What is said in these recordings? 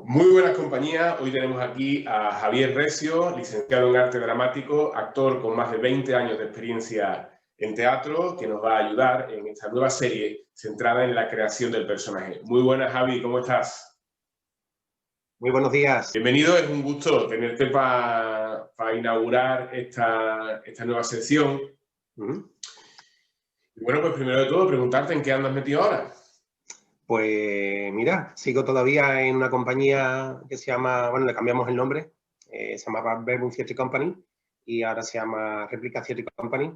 Muy buenas compañías. Hoy tenemos aquí a Javier Recio, licenciado en arte dramático, actor con más de 20 años de experiencia en teatro, que nos va a ayudar en esta nueva serie centrada en la creación del personaje. Muy buenas, Javi, ¿cómo estás? Muy buenos días. Bienvenido, es un gusto tenerte para inaugurar esta nueva sección. Y bueno, pues primero de todo, preguntarte en qué andas metido ahora. Pues mira, sigo todavía en una compañía que se llama, bueno, le cambiamos el nombre, se llamaba Verbum Theatre Company y ahora se llama Replica Theatre Company.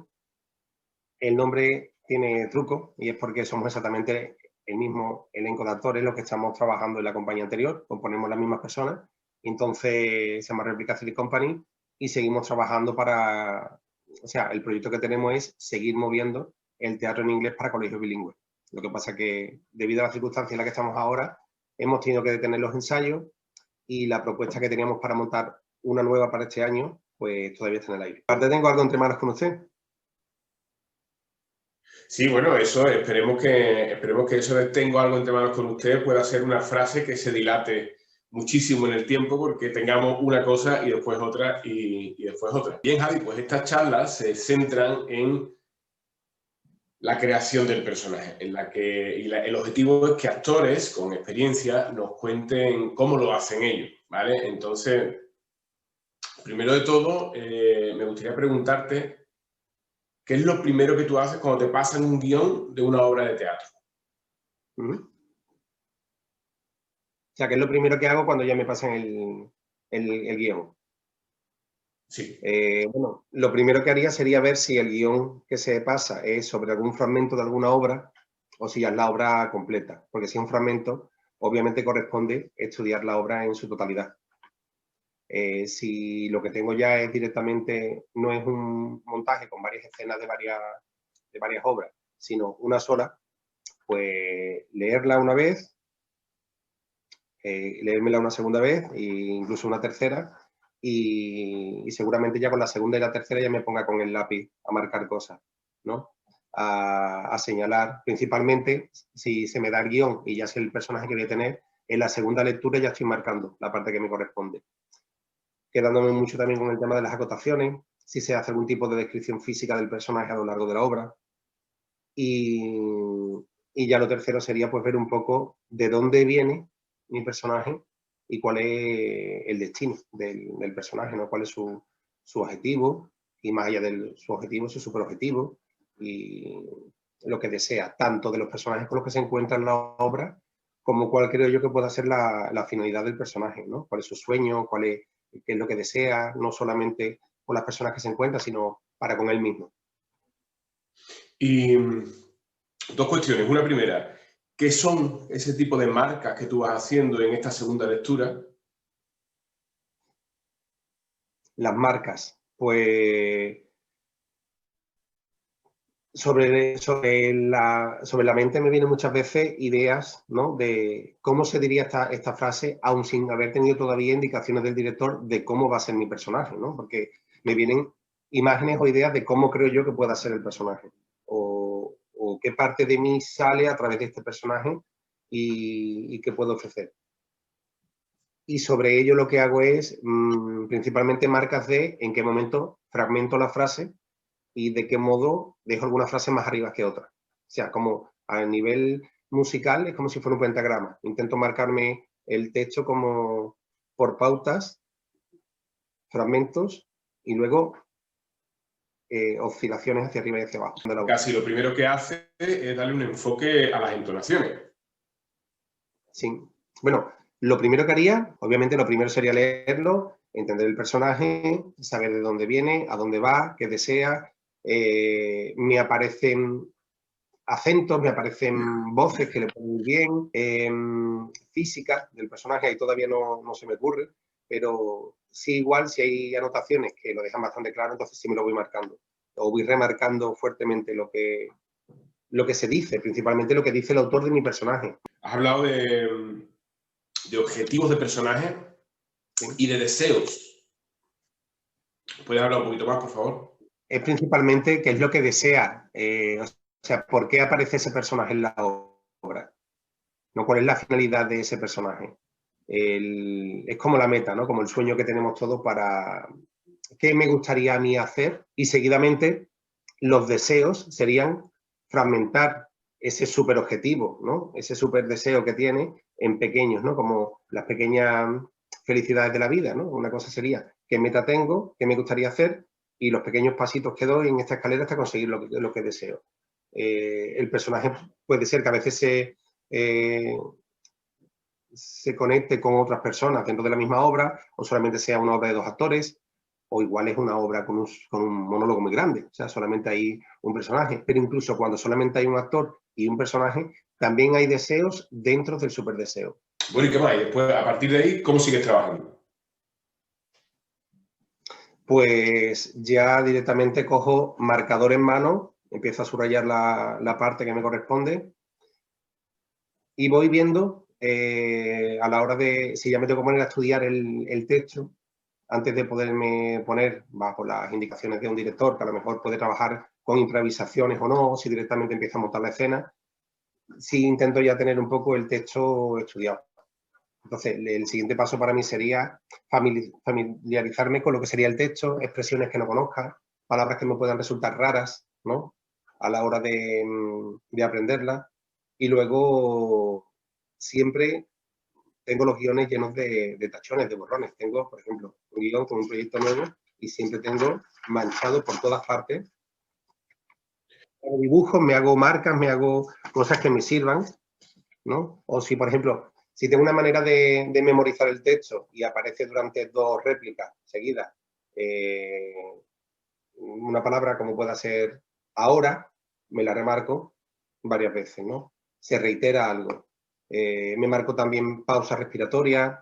El nombre tiene truco y es porque somos exactamente el mismo elenco de actores los que estamos trabajando en la compañía anterior, componemos las mismas personas, y entonces se llama Replica Theatre Company y seguimos trabajando para, o sea, el proyecto que tenemos es seguir moviendo el teatro en inglés para colegios bilingües. Lo que pasa que, debido a las circunstancias en las que estamos ahora, hemos tenido que detener los ensayos y la propuesta que teníamos para montar una nueva para este año, pues todavía está en el aire. Aparte, tengo algo entre manos con usted. Sí, bueno, eso, esperemos que eso de tengo algo entre manos con usted pueda ser una frase que se dilate muchísimo en el tiempo, porque tengamos una cosa y después otra y después otra. Bien, Javi, pues estas charlas se centran en la creación del personaje, el objetivo es que actores con experiencia nos cuenten cómo lo hacen ellos, ¿vale? Entonces, primero de todo, me gustaría preguntarte, ¿qué es lo primero que tú haces cuando te pasan un guión de una obra de teatro? O sea, que es lo primero que hago cuando ya me pasan el guión. Sí. Bueno, lo primero que haría sería ver si el guión que se pasa es sobre algún fragmento de alguna obra o si ya es la obra completa. Porque si es un fragmento, obviamente corresponde estudiar la obra en su totalidad. Si lo que tengo ya es directamente, no es un montaje con varias escenas de varias obras, sino una sola, pues leerla una vez, leérmela una segunda vez e incluso una tercera, y seguramente ya con la segunda y la tercera ya me ponga con el lápiz a marcar cosas, ¿no? A señalar, principalmente si se me da el guión y ya sé el personaje que voy a tener, en la segunda lectura ya estoy marcando la parte que me corresponde. Quedándome mucho también con el tema de las acotaciones, si se hace algún tipo de descripción física del personaje a lo largo de la obra. Y ya lo tercero sería pues ver un poco de dónde viene mi personaje y cuál es el destino del personaje, ¿no? Cuál es su objetivo, y más allá de su objetivo, su superobjetivo, y lo que desea, tanto de los personajes con los que se encuentran en la obra, como cuál creo yo que pueda ser la finalidad del personaje, ¿no? Cuál es su sueño, qué es lo que desea, no solamente con las personas que se encuentran, sino para con él mismo. Y dos cuestiones. Una primera, ¿qué son ese tipo de marcas que tú vas haciendo en esta segunda lectura? Las marcas, pues sobre la mente me vienen muchas veces ideas, ¿no? De cómo se diría esta frase, aun sin haber tenido todavía indicaciones del director de cómo va a ser mi personaje, ¿no? Porque me vienen imágenes o ideas de cómo creo yo que pueda ser el personaje, o qué parte de mí sale a través de este personaje y qué puedo ofrecer. Y sobre ello lo que hago es principalmente marcas de en qué momento fragmento la frase y de qué modo dejo alguna frase más arriba que otra. O sea, como a nivel musical es como si fuera un pentagrama. Intento marcarme el texto como por pautas, fragmentos y luego oscilaciones hacia arriba y hacia abajo. Casi lo primero que hace es darle un enfoque a las entonaciones. Sí. Bueno, lo primero que haría, obviamente lo primero sería leerlo, entender el personaje, saber de dónde viene, a dónde va, qué desea. Me aparecen acentos, me aparecen voces que le ponen bien, física del personaje, ahí todavía no se me ocurre, pero sí igual si hay anotaciones que lo dejan bastante claro, entonces sí me lo voy marcando. O voy remarcando fuertemente lo que se dice, principalmente lo que dice el autor de mi personaje. Has hablado de objetivos de personaje, ¿sí?, y de deseos. ¿Puedes hablar un poquito más, por favor? Es principalmente qué es lo que desea, o sea, por qué aparece ese personaje en la obra, ¿no? ¿Cuál es la finalidad de ese personaje? es como la meta, ¿no? Como el sueño que tenemos todos para qué me gustaría a mí hacer, y seguidamente los deseos serían fragmentar ese súper objetivo, ¿no? Ese súper deseo que tiene en pequeños, ¿no? Como las pequeñas felicidades de la vida, ¿no? Una cosa sería qué meta tengo, qué me gustaría hacer y los pequeños pasitos que doy en esta escalera hasta conseguir lo que deseo. El personaje puede ser que a veces se conecte con otras personas dentro de la misma obra, o solamente sea una obra de 2 actores, o igual es una obra con un monólogo muy grande, o sea, solamente hay un personaje, pero incluso cuando solamente hay un actor y un personaje, también hay deseos dentro del superdeseo. Bueno, ¿y qué más? Y después, a partir de ahí, ¿cómo sigues trabajando? Pues ya directamente cojo marcador en mano, empiezo a subrayar la parte que me corresponde y voy viendo a la hora de, si ya me tengo que poner a estudiar el texto, antes de poderme poner bajo las indicaciones de un director, que a lo mejor puede trabajar con improvisaciones o no, si directamente empieza a montar la escena, sí intento ya tener un poco el texto estudiado. Entonces, el siguiente paso para mí sería familiarizarme con lo que sería el texto, expresiones que no conozca, palabras que me puedan resultar raras, ¿no? A la hora de aprenderlas. Y luego, siempre tengo los guiones llenos de tachones, de borrones. Tengo, por ejemplo, un guión con un proyecto nuevo y siempre tengo manchado por todas partes. Hago dibujos, me hago marcas, me hago cosas que me sirvan, ¿no? O si, por ejemplo, si tengo una manera de memorizar el texto y aparece durante 2 réplicas seguidas una palabra como pueda ser ahora, me la remarco varias veces, ¿no? Se reitera algo. Me marco también pausas respiratorias,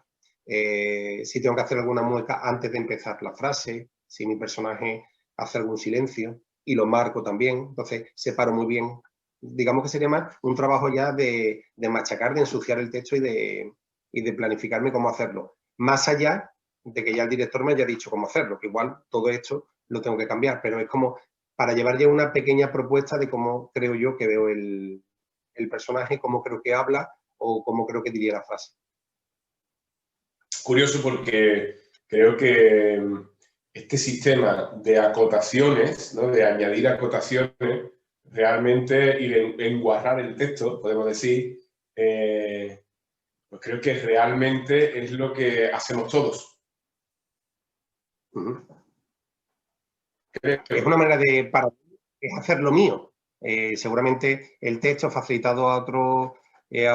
si tengo que hacer alguna mueca antes de empezar la frase, si mi personaje hace algún silencio, y lo marco también, entonces separo muy bien. Digamos que sería más un trabajo ya de machacar, de ensuciar el texto y de planificarme cómo hacerlo. Más allá de que ya el director me haya dicho cómo hacerlo, que igual todo esto lo tengo que cambiar, pero es como para llevar ya una pequeña propuesta de cómo creo yo que veo el personaje, cómo creo que habla o cómo creo que diría la frase. Curioso porque creo que este sistema de acotaciones, ¿no? De añadir acotaciones, realmente, y de enguarrar el texto, podemos decir, pues creo que realmente es lo que hacemos todos. Creo. Es una manera es hacer lo mío. Seguramente el texto facilitado a otro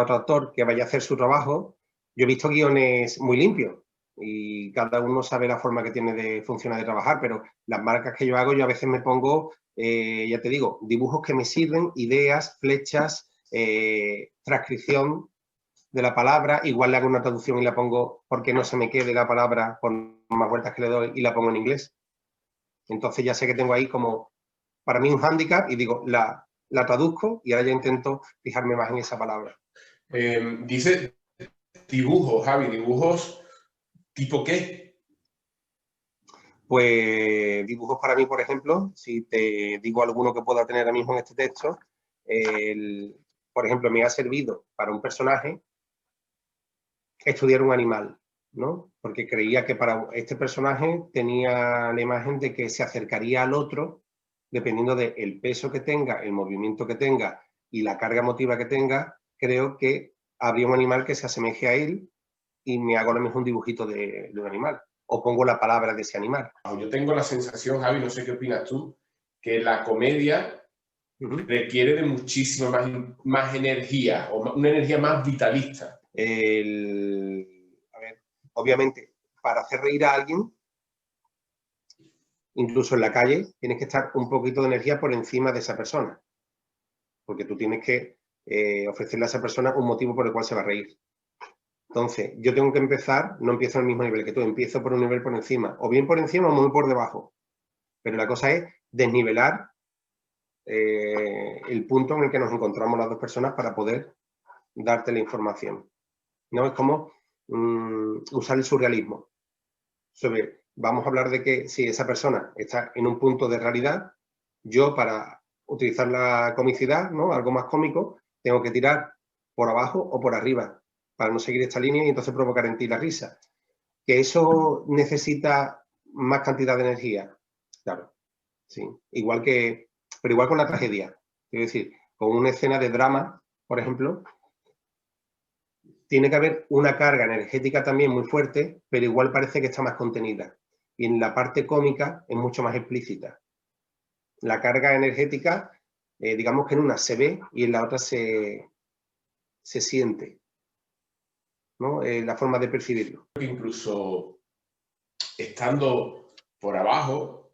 autor que vaya a hacer su trabajo. Yo he visto guiones muy limpios y cada uno sabe la forma que tiene de funcionar, de trabajar, pero las marcas que yo hago, yo a veces me pongo, ya te digo, dibujos que me sirven, ideas, flechas, transcripción de la palabra, igual le hago una traducción y la pongo porque no se me quede la palabra por más vueltas que le doy y la pongo en inglés. Entonces ya sé que tengo ahí como, para mí un hándicap y digo, la traduzco y ahora ya intento fijarme más en esa palabra. Dice dibujos, Javi, ¿dibujos tipo qué? Pues dibujos para mí, por ejemplo, si te digo alguno que pueda tener ahora mismo en este texto, por ejemplo, me ha servido para un personaje estudiar un animal, ¿no? Porque creía que para este personaje tenía la imagen de que se acercaría al otro dependiendo del peso que tenga, el movimiento que tenga y la carga emotiva que tenga, creo que habría un animal que se asemeje a él y me hago a lo mejor un dibujito de un animal o pongo la palabra de ese animal. Yo tengo la sensación, Javi, no sé qué opinas tú, que la comedia requiere de muchísima más energía o una energía más vitalista. A ver, obviamente, para hacer reír a alguien, incluso en la calle, tienes que estar un poquito de energía por encima de esa persona. Porque tú tienes que ofrecerle a esa persona un motivo por el cual se va a reír. Entonces, yo tengo que empezar, no empiezo al mismo nivel que tú, empiezo por un nivel por encima, o bien por encima o muy por debajo. Pero la cosa es desnivelar el punto en el que nos encontramos las dos personas para poder darte la información. ¿No? Es como usar el surrealismo. Vamos a hablar de que si esa persona está en un punto de realidad, yo para utilizar la comicidad, ¿no? Algo más cómico, tengo que tirar por abajo o por arriba. para no seguir esta línea y entonces provocar en ti la risa. ¿Que eso necesita más cantidad de energía? Claro, sí. Pero igual con la tragedia. Quiero decir, con una escena de drama, por ejemplo, tiene que haber una carga energética también muy fuerte, pero igual parece que está más contenida. Y en la parte cómica es mucho más explícita. La carga energética, digamos que en una se ve y en la otra se siente, ¿no? La forma de percibirlo. Incluso estando por abajo,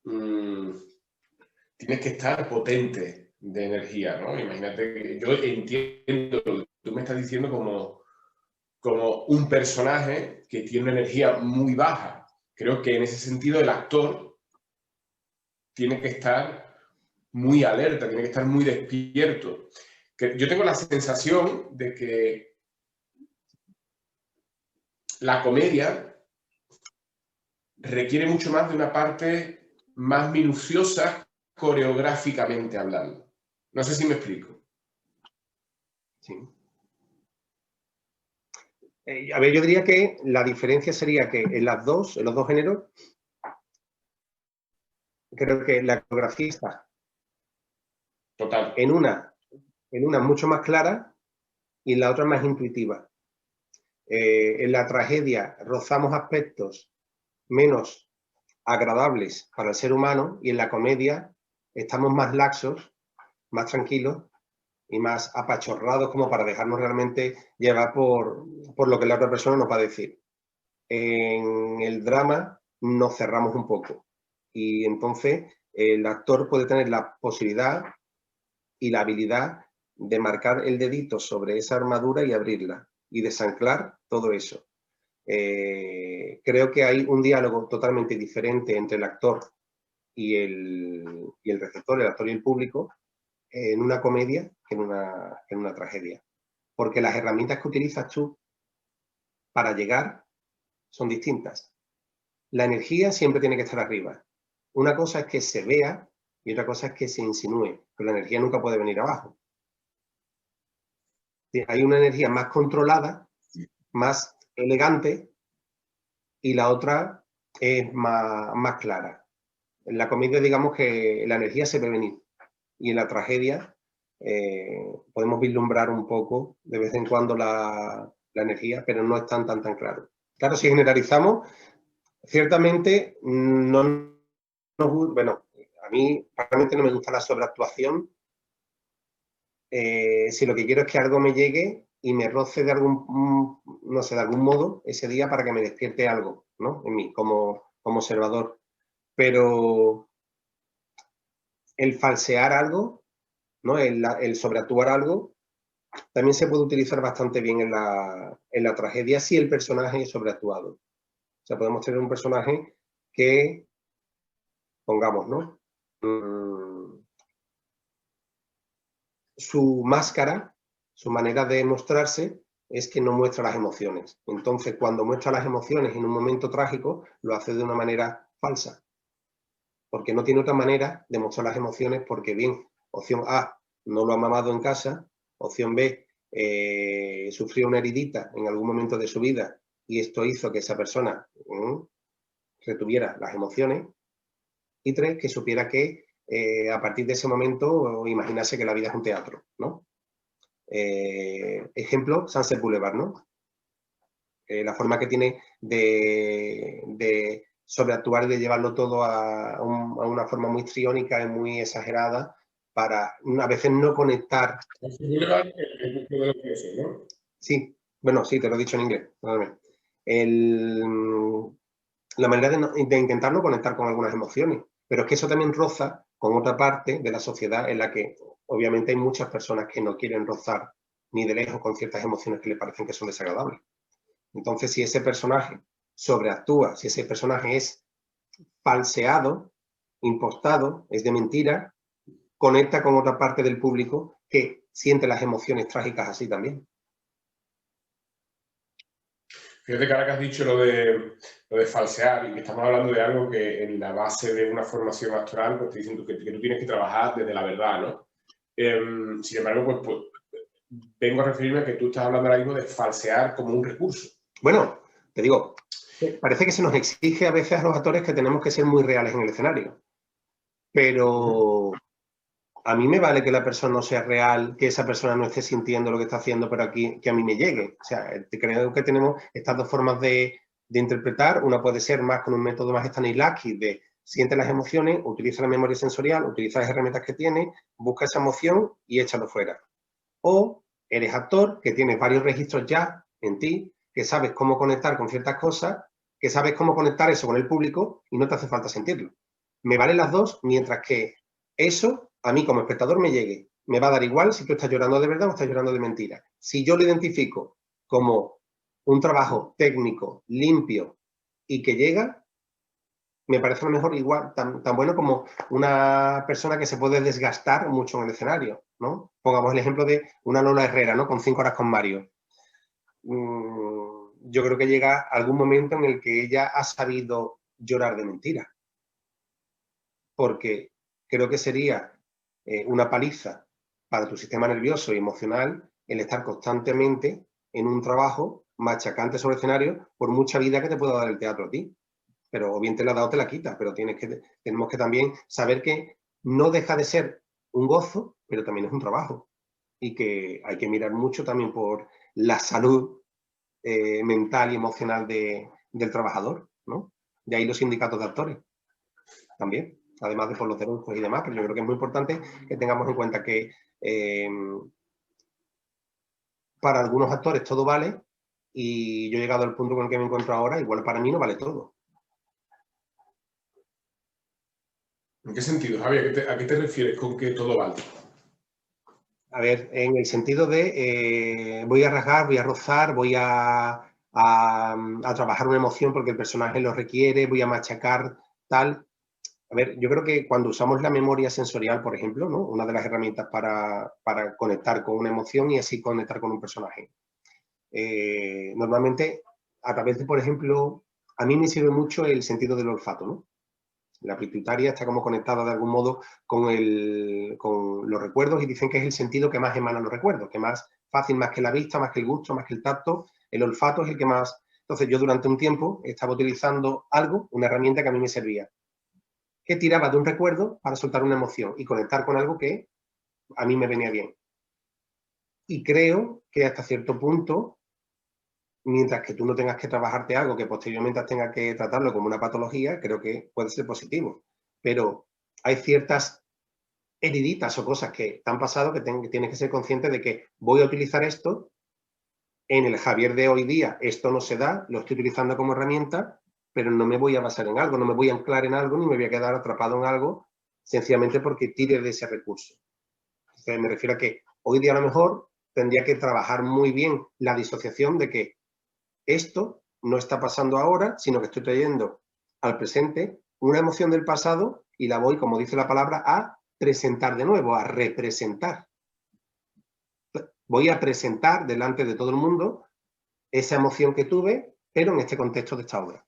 tienes que estar potente de energía, ¿no? Imagínate que yo entiendo lo que tú me estás diciendo como un personaje que tiene una energía muy baja. Creo que en ese sentido el actor tiene que estar muy alerta, tiene que estar muy despierto. Yo tengo la sensación de que la comedia requiere mucho más de una parte más minuciosa coreográficamente hablando. No sé si me explico. Sí. A ver, yo diría que la diferencia sería que en los dos géneros, creo que la coreografía está Total. en una mucho más clara y en la otra más intuitiva. En la tragedia rozamos aspectos menos agradables para el ser humano y en la comedia estamos más laxos, más tranquilos y más apachorrados como para dejarnos realmente llevar por lo que la otra persona nos va a decir. En el drama nos cerramos un poco y entonces el actor puede tener la posibilidad y la habilidad de marcar el dedito sobre esa armadura y abrirla y desanclar todo eso. Creo que hay un diálogo totalmente diferente entre el actor y el receptor, el actor y el público, en una comedia que en una tragedia. Porque las herramientas que utilizas tú para llegar son distintas. La energía siempre tiene que estar arriba. Una cosa es que se vea y otra cosa es que se insinúe, pero la energía nunca puede venir abajo. Hay una energía más controlada, más elegante, y la otra es más clara. En la comedia, digamos que la energía se ve venir, y en la tragedia podemos vislumbrar un poco de vez en cuando la energía, pero no es tan claro. Claro, si generalizamos, ciertamente bueno, a mí realmente no me gusta la sobreactuación. Si lo que quiero es que algo me llegue y me roce de algún, no sé, de algún modo ese día para que me despierte algo, ¿no? En mí, como observador. Pero el falsear algo, ¿no? El sobreactuar algo, también se puede utilizar bastante bien en la tragedia si el personaje es sobreactuado. O sea, podemos tener un personaje que, pongamos, ¿no? Su máscara, su manera de mostrarse es que no muestra las emociones. Entonces, cuando muestra las emociones en un momento trágico, lo hace de una manera falsa. Porque no tiene otra manera de mostrar las emociones porque bien, opción A, no lo ha mamado en casa, opción B, sufrió una heridita en algún momento de su vida y esto hizo que esa persona retuviera las emociones, y 3, que supiera que a partir de ese momento imaginase que la vida es un teatro, ¿no? Ejemplo, Sunset Boulevard, ¿no? La forma que tiene de sobreactuar y de llevarlo todo a una forma muy histriónica y muy exagerada para a veces no conectar. Sí, bueno, sí, te lo he dicho en inglés. La manera de intentar no conectar con algunas emociones, pero es que eso también roza con otra parte de la sociedad en la que obviamente hay muchas personas que no quieren rozar ni de lejos con ciertas emociones que le parecen que son desagradables. Entonces, si ese personaje sobreactúa, si ese personaje es falseado, impostado, es de mentira, conecta con otra parte del público que siente las emociones trágicas así también. Fíjate que ahora que has dicho lo de falsear y que estamos hablando de algo que en la base de una formación actoral, pues te dicen que tú tienes que trabajar desde la verdad, ¿no? Sin embargo, pues vengo a referirme a que tú estás hablando ahora mismo de falsear como un recurso. Bueno, te digo, parece que se nos exige a veces a los actores que tenemos que ser muy reales en el escenario. Pero a mí me vale que la persona no sea real, que esa persona no esté sintiendo lo que está haciendo, pero aquí que a mí me llegue. O sea, creo que tenemos estas dos formas de interpretar. Una puede ser más con un método más Stanislavski de siente las emociones, utiliza la memoria sensorial, utiliza las herramientas que tiene, busca esa emoción y échalo fuera. O eres actor, que tienes varios registros ya en ti, que sabes cómo conectar con ciertas cosas, que sabes cómo conectar eso con el público y no te hace falta sentirlo. Me valen las dos, mientras que eso a mí como espectador me llegue. Me va a dar igual si tú estás llorando de verdad o estás llorando de mentira. Si yo lo identifico como un trabajo técnico, limpio y que llega, me parece a lo mejor igual, tan bueno como una persona que se puede desgastar mucho en el escenario, ¿no? Pongamos el ejemplo de una Lola Herrera, ¿no? Con 5 horas con Mario. Yo creo que llega algún momento en el que ella ha sabido llorar de mentira. Porque creo que sería una paliza para tu sistema nervioso y emocional el estar constantemente en un trabajo machacante sobre el escenario por mucha vida que te pueda dar el teatro a ti. Pero o bien te la da o te la quita, pero tenemos que también saber que no deja de ser un gozo, pero también es un trabajo. Y que hay que mirar mucho también por la salud mental y emocional del trabajador, ¿no? De ahí los sindicatos de actores también, además de por los derechos y demás, pero yo creo que es muy importante que tengamos en cuenta que para algunos actores todo vale y yo he llegado al punto con el que me encuentro ahora, igual para mí no vale todo. ¿En qué sentido, Javier? ¿A qué te refieres con que todo vale? A ver, en el sentido de voy a rasgar, voy a rozar, voy a trabajar una emoción porque el personaje lo requiere, voy a machacar, tal. A ver, yo creo que cuando usamos la memoria sensorial, por ejemplo, ¿no? Una de las herramientas para conectar con una emoción y así conectar con un personaje. Normalmente, a través de, por ejemplo, a mí me sirve mucho el sentido del olfato, ¿no? La pituitaria está como conectada de algún modo con los recuerdos y dicen que es el sentido que más emana los recuerdos, que más fácil, más que la vista, más que el gusto, más que el tacto, el olfato es el que más... Entonces yo durante un tiempo estaba utilizando algo, una herramienta que a mí me servía, que tiraba de un recuerdo para soltar una emoción y conectar con algo que a mí me venía bien. Y creo que hasta cierto punto, mientras que tú no tengas que trabajarte algo que posteriormente tengas que tratarlo como una patología, creo que puede ser positivo. Pero hay ciertas heriditas o cosas que te han pasado que tienes que ser consciente de que voy a utilizar esto, en el Javier de hoy día esto no se da, lo estoy utilizando como herramienta, pero no me voy a basar en algo, no me voy a anclar en algo, ni me voy a quedar atrapado en algo, sencillamente porque tire de ese recurso. Entonces, me refiero a que hoy día a lo mejor tendría que trabajar muy bien la disociación de que esto no está pasando ahora, sino que estoy trayendo al presente una emoción del pasado y la voy, como dice la palabra, a presentar de nuevo, a representar. Voy a presentar delante de todo el mundo esa emoción que tuve, pero en este contexto de esta obra.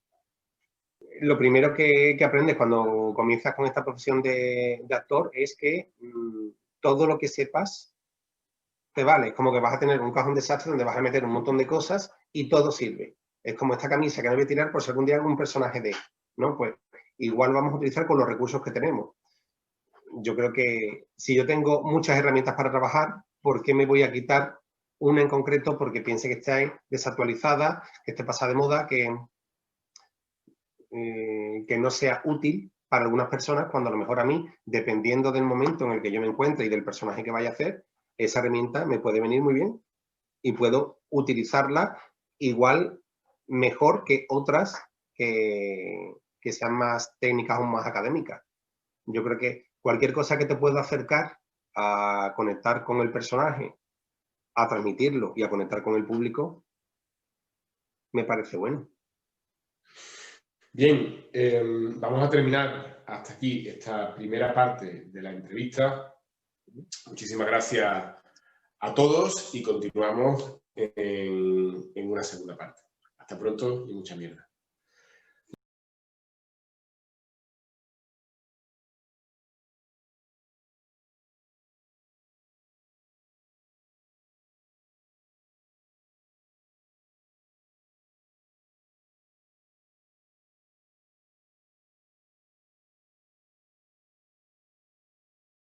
Lo primero que aprendes cuando comienzas con esta profesión de actor es que todo lo que sepas te vale. Es como que vas a tener un cajón desastre donde vas a meter un montón de cosas y todo sirve. Es como esta camisa que no voy a tirar por si algún día algún personaje de, ¿no? Pues igual vamos a utilizar con los recursos que tenemos. Yo creo que si yo tengo muchas herramientas para trabajar, ¿por qué me voy a quitar una en concreto porque piense que esté desactualizada, que esté pasada de moda, que no sea útil para algunas personas, cuando a lo mejor a mí, dependiendo del momento en el que yo me encuentre y del personaje que vaya a hacer, esa herramienta me puede venir muy bien y puedo utilizarla igual mejor que otras que sean más técnicas o más académicas. Yo creo que cualquier cosa que te pueda acercar a conectar con el personaje, a transmitirlo y a conectar con el público, me parece bueno. Bien, vamos a terminar hasta aquí esta primera parte de la entrevista. Muchísimas gracias a todos y continuamos en una segunda parte. Hasta pronto y mucha mierda.